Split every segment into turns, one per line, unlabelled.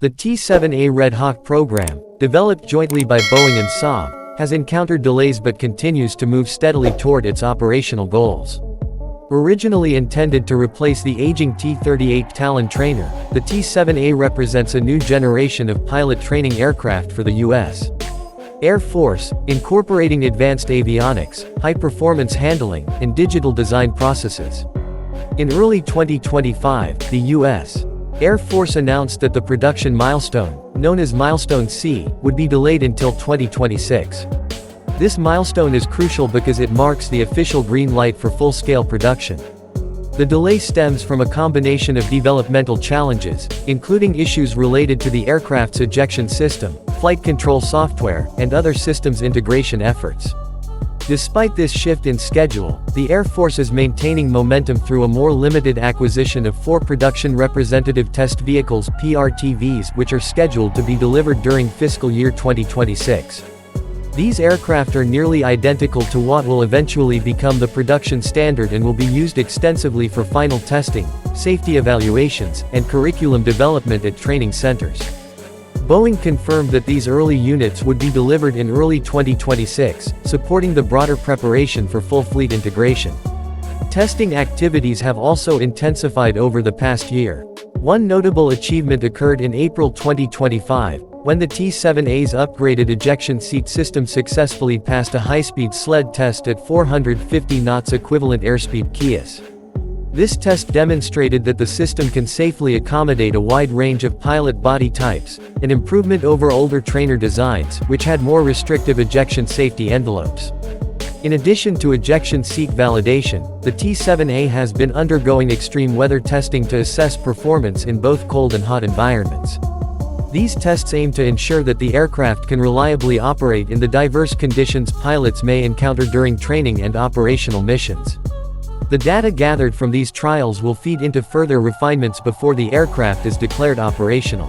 The T-7A Red Hawk program, developed jointly by Boeing and Saab, has encountered delays but continues to move steadily toward its operational goals. Originally intended to replace the aging T-38 Talon trainer, the T-7A represents a new generation of pilot training aircraft for the U.S. Air Force, incorporating advanced avionics, high-performance handling, and digital design processes. In early 2025, the U.S. Air Force announced that the production milestone, known as Milestone C, would be delayed until 2026. This milestone is crucial because it marks the official green light for full-scale production. The delay stems from a combination of developmental challenges, including issues related to the aircraft's ejection system, flight control software, and other systems integration efforts. Despite this shift in schedule, the Air Force is maintaining momentum through a more limited acquisition of 4 production representative test vehicles (PRTVs) which are scheduled to be delivered during fiscal year 2026. These aircraft are nearly identical to what will eventually become the production standard and will be used extensively for final testing, safety evaluations, and curriculum development at training centers. Boeing confirmed that these early units would be delivered in early 2026, supporting the broader preparation for full fleet integration. Testing activities have also intensified over the past year. One notable achievement occurred in April 2025, when the T-7A's upgraded ejection seat system successfully passed a high-speed sled test at 450 knots equivalent airspeed (KIAS). This test demonstrated that the system can safely accommodate a wide range of pilot body types, an improvement over older trainer designs, which had more restrictive ejection safety envelopes. In addition to ejection seat validation, the T-7A has been undergoing extreme weather testing to assess performance in both cold and hot environments. These tests aim to ensure that the aircraft can reliably operate in the diverse conditions pilots may encounter during training and operational missions. The data gathered from these trials will feed into further refinements before the aircraft is declared operational.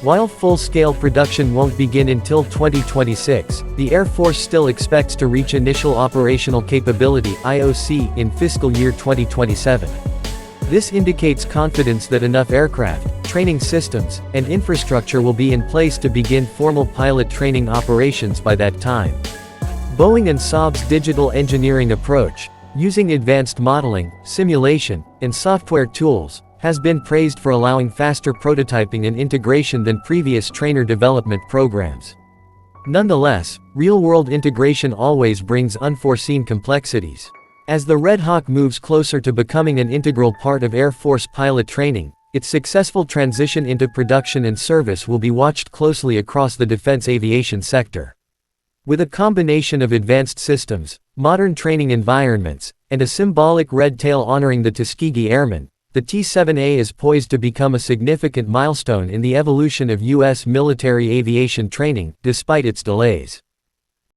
While full-scale production won't begin until 2026, the Air Force still expects to reach initial operational capability (IOC) in fiscal year 2027. This indicates confidence that enough aircraft, training systems, and infrastructure will be in place to begin formal pilot training operations by that time. Boeing and Saab's digital engineering approach, using advanced modeling, simulation, and software tools, has been praised for allowing faster prototyping and integration than previous trainer development programs. Nonetheless, real-world integration always brings unforeseen complexities. As the Red Hawk moves closer to becoming an integral part of Air Force pilot training, its successful transition into production and service will be watched closely across the defense aviation sector. With a combination of advanced systems, modern training environments, and a symbolic red tail honoring the Tuskegee Airmen, the T-7A is poised to become a significant milestone in the evolution of U.S. military aviation training, despite its delays.